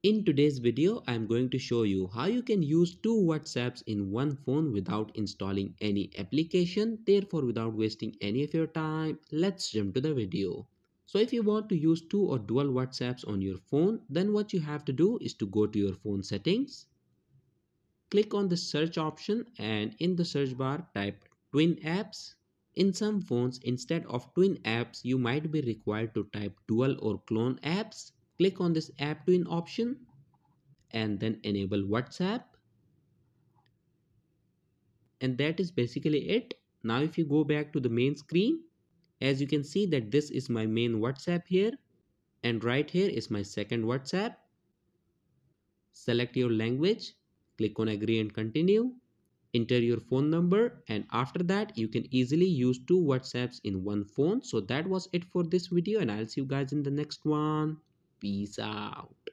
In today's video, I am going to show you how you can use two WhatsApps in one phone without installing any application. Therefore, without wasting any of your time, let's jump to the video. So if you want to use two or dual WhatsApps on your phone, then what you have to do is to go to your phone settings, click on the search option and in the search bar type twin apps. In some phones, instead of twin apps, you might be required to type dual or clone apps. Click on this app twin option and then enable WhatsApp, and that is basically it. Now if you go back to the main screen, as you can see that this is my main WhatsApp here, and right here is my second WhatsApp. Select your language, click on agree and continue, enter your phone number, and after that you can easily use two WhatsApps in one phone. So that was it for this video, and I'll see you guys in the next one. Peace out.